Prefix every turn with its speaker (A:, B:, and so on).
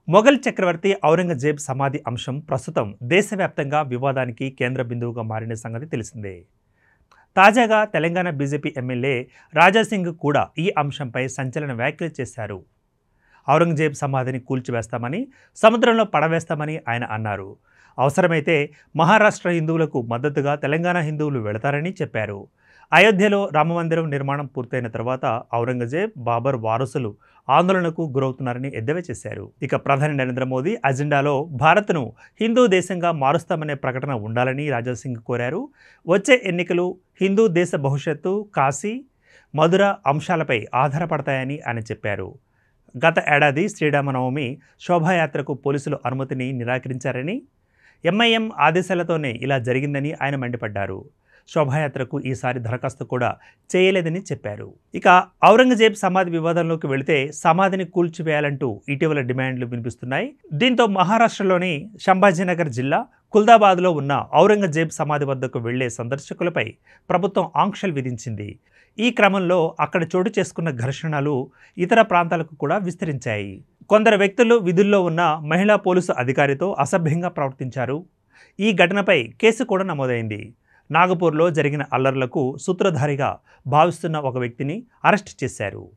A: మొఘల్ చక్రవర్తి ఔరంగజేబ్ సమాధి అంశం ప్రస్తుతం దేశవ్యాప్తంగా వివాదానికి కేంద్ర బిందువుగా మారిన సంగతి తెలిసిందే. తాజాగా తెలంగాణ బీజేపీ ఎమ్మెల్యే రాజాసింగ్ కూడా ఈ అంశంపై సంచలన వ్యాఖ్యలు చేశారు. ఔరంగజేబ్ సమాధిని కూల్చివేస్తామని, సముద్రంలో పడవేస్తామని ఆయన అన్నారు. అవసరమైతే మహారాష్ట్ర హిందువులకు మద్దతుగా తెలంగాణ హిందువులు వెళతారని చెప్పారు. అయోధ్యలో రామమందిరం నిర్మాణం పూర్తయిన తర్వాత ఔరంగజేబ్, బాబర్ వారసులు ఆందోళనకు గురవుతున్నారని ఎద్దేవా చేశారు. ఇక ప్రధాని నరేంద్ర మోదీ అజెండాలో భారత్ను హిందూ దేశంగా మారుస్తామనే ప్రకటన ఉండాలని రాజాసింగ్ కోరారు. వచ్చే ఎన్నికలు హిందూ దేశ భవిష్యత్తు, కాశీ, మధుర అంశాలపై ఆధారపడతాయని ఆయన చెప్పారు. గత ఏడాది శ్రీరామనవమి శోభాయాత్రకు పోలీసులు అనుమతిని నిరాకరించారని, ఎంఐఎం ఆదేశాలతోనే ఇలా జరిగిందని ఆయన మండిపడ్డారు. శోభాయాత్రకు ఈసారి దరఖాస్తు కూడా చేయలేదని చెప్పారు. ఇక ఔరంగజేబ్ సమాధి వివాదంలోకి వెళితే సమాధిని కూల్చివేయాలంటూ ఇటీవల డిమాండ్లు వినిపిస్తున్నాయి. దీంతో మహారాష్ట్రలోని సంభాజీనగర్ జిల్లా కుల్దాబాద్లో ఉన్న ఔరంగజేబ్ సమాధి వద్దకు వెళ్లే సందర్శకులపై ప్రభుత్వం ఆంక్షలు విధించింది. ఈ క్రమంలో అక్కడ చోటు చేసుకున్న ఘర్షణలు ఇతర ప్రాంతాలకు కూడా విస్తరించాయి. కొందరు వ్యక్తులు విధుల్లో ఉన్న మహిళా పోలీసు అధికారితో అసభ్యంగా ప్రవర్తించారు. ఈ ఘటనపై కేసు కూడా నమోదైంది. నాగపూర్లో జరిగిన అల్లర్లకు సూత్రధారిగా భావిస్తున్న ఒక వ్యక్తిని అరెస్ట్ చేశారు.